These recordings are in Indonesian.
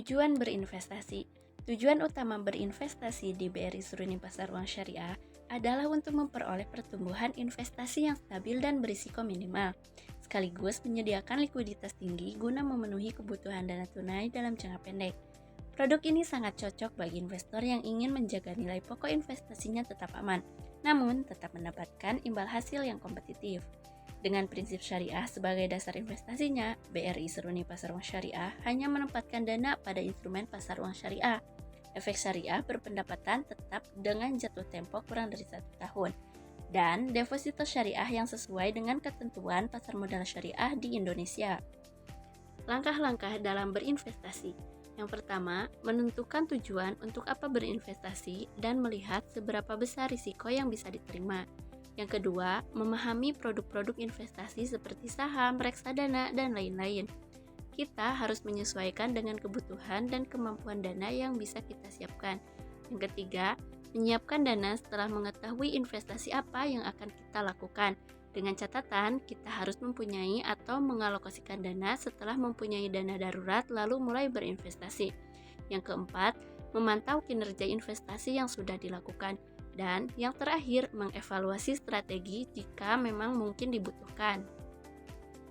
Tujuan berinvestasi. Tujuan utama berinvestasi di BRI Seruni Pasar Uang Syariah adalah untuk memperoleh pertumbuhan investasi yang stabil dan berisiko minimal, sekaligus menyediakan likuiditas tinggi guna memenuhi kebutuhan dana tunai dalam jangka pendek. Produk ini sangat cocok bagi investor yang ingin menjaga nilai pokok investasinya tetap aman, namun tetap mendapatkan imbal hasil yang kompetitif. Dengan prinsip syariah sebagai dasar investasinya, BRI Seruni Pasar Uang Syariah hanya menempatkan dana pada instrumen pasar uang syariah. Efek syariah berpendapatan tetap dengan jatuh tempo kurang dari 1 tahun, dan deposito syariah yang sesuai dengan ketentuan pasar modal syariah di Indonesia. Langkah-langkah dalam berinvestasi. Yang pertama, menentukan tujuan untuk apa berinvestasi dan melihat seberapa besar risiko yang bisa diterima. Yang kedua, memahami produk-produk investasi seperti saham, reksadana, dan lain-lain. Kita harus menyesuaikan dengan kebutuhan dan kemampuan dana yang bisa kita siapkan. Yang ketiga, menyiapkan dana setelah mengetahui investasi apa yang akan kita lakukan. Dengan catatan, kita harus mempunyai atau mengalokasikan dana setelah mempunyai dana darurat lalu mulai berinvestasi. Yang keempat, memantau kinerja investasi yang sudah dilakukan. Dan yang terakhir, mengevaluasi strategi jika memang mungkin dibutuhkan.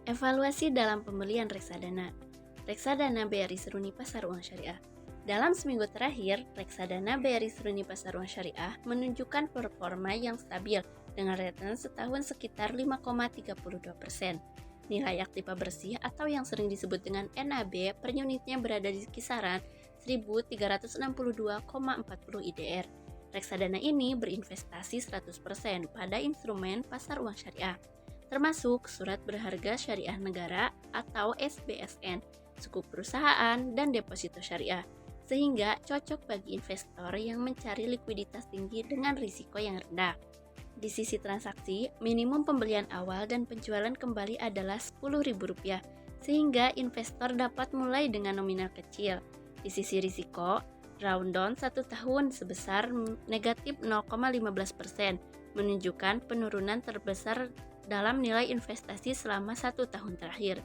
Evaluasi dalam pembelian reksadana. Reksadana BRI Seruni Pasar Uang Syariah. Dalam seminggu terakhir, reksadana BRI Seruni Pasar Uang Syariah menunjukkan performa yang stabil dengan return setahun sekitar 5,32%. Nilai aktiva bersih atau yang sering disebut dengan NAB per unitnya berada di kisaran 1.362,40 IDR. Reksadana ini berinvestasi 100% pada instrumen pasar uang syariah, termasuk surat berharga syariah negara atau SBSN, sukuk perusahaan, dan deposito syariah, sehingga cocok bagi investor yang mencari likuiditas tinggi dengan risiko yang rendah. Di sisi transaksi, minimum pembelian awal dan penjualan kembali adalah Rp10.000, sehingga investor dapat mulai dengan nominal kecil. Di sisi risiko, drawdown 1 tahun sebesar negatif 0,15%, menunjukkan penurunan terbesar dalam nilai investasi selama 1 tahun terakhir.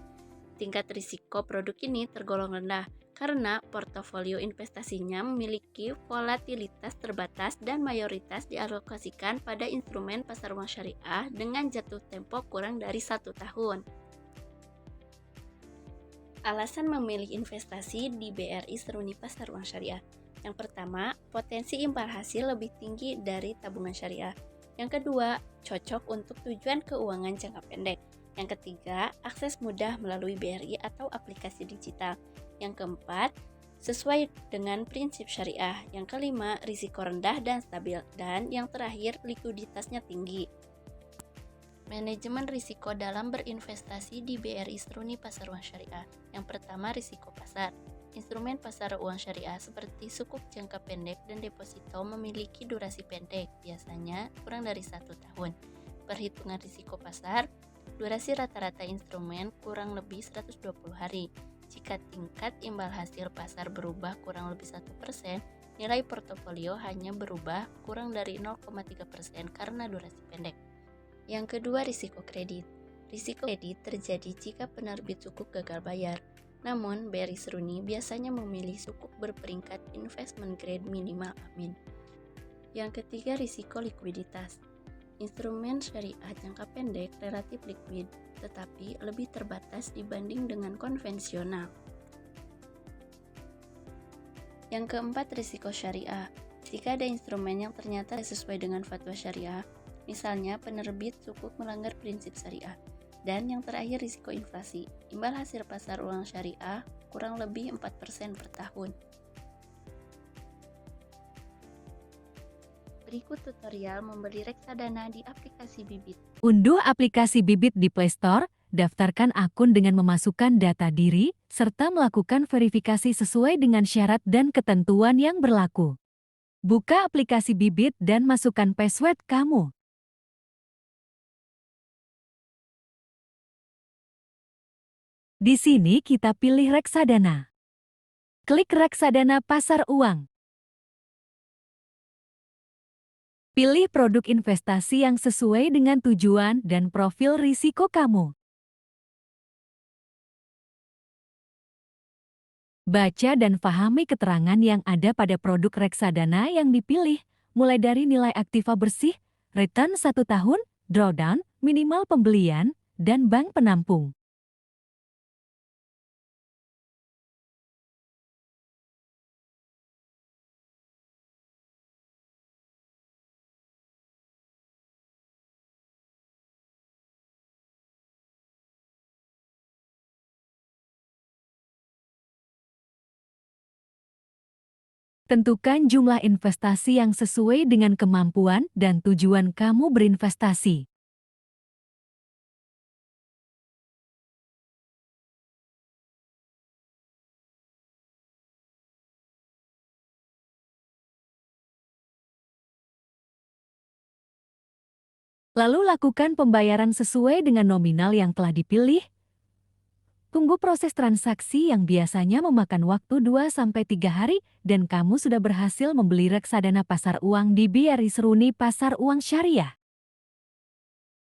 Tingkat risiko produk ini tergolong rendah karena portofolio investasinya memiliki volatilitas terbatas dan mayoritas dialokasikan pada instrumen pasar uang syariah dengan jatuh tempo kurang dari 1 tahun. Alasan memilih investasi di BRI Seruni Pasar Uang Syariah. Yang pertama, potensi imbal hasil lebih tinggi dari tabungan syariah. Yang kedua, cocok untuk tujuan keuangan jangka pendek. Yang ketiga, akses mudah melalui BRI atau aplikasi digital. Yang keempat, sesuai dengan prinsip syariah. Yang kelima, risiko rendah dan stabil. Dan yang terakhir, likuiditasnya tinggi. Manajemen risiko dalam berinvestasi di BRI Seruni Pasar Uang Syariah. Yang pertama, risiko pasar. Instrumen pasar uang syariah seperti sukuk jangka pendek dan deposito memiliki durasi pendek, biasanya kurang dari 1 tahun. Perhitungan risiko pasar, durasi rata-rata instrumen kurang lebih 120 hari. Jika tingkat imbal hasil pasar berubah kurang lebih 1%, nilai portofolio hanya berubah kurang dari 0,3% karena durasi pendek. Yang kedua, risiko kredit. Risiko kredit terjadi jika penerbit sukuk gagal bayar. Namun, BRI Seruni biasanya memilih sukuk berperingkat investment grade minimal amin. Yang ketiga, risiko likuiditas. Instrumen syariah jangka pendek relatif liquid, tetapi lebih terbatas dibanding dengan konvensional. Yang keempat, risiko syariah. Jika ada instrumen yang ternyata sesuai dengan fatwa syariah, misalnya penerbit sukuk melanggar prinsip syariah. Dan yang terakhir, risiko inflasi. Imbal hasil pasar uang syariah kurang lebih 4% per tahun. Berikut tutorial membeli reksadana di aplikasi Bibit. Unduh aplikasi Bibit di Play Store, daftarkan akun dengan memasukkan data diri, serta melakukan verifikasi sesuai dengan syarat dan ketentuan yang berlaku. Buka aplikasi Bibit dan masukkan password kamu. Di sini kita pilih reksadana. Klik reksadana pasar uang. Pilih produk investasi yang sesuai dengan tujuan dan profil risiko kamu. Baca dan pahami keterangan yang ada pada produk reksadana yang dipilih, mulai dari nilai aktiva bersih, return 1 tahun, drawdown, minimal pembelian, dan bank penampung. Tentukan jumlah investasi yang sesuai dengan kemampuan dan tujuan kamu berinvestasi. Lalu lakukan pembayaran sesuai dengan nominal yang telah dipilih. Tunggu proses transaksi yang biasanya memakan waktu 2-3 hari dan kamu sudah berhasil membeli reksadana pasar uang di BRI Seruni Pasar Uang Syariah.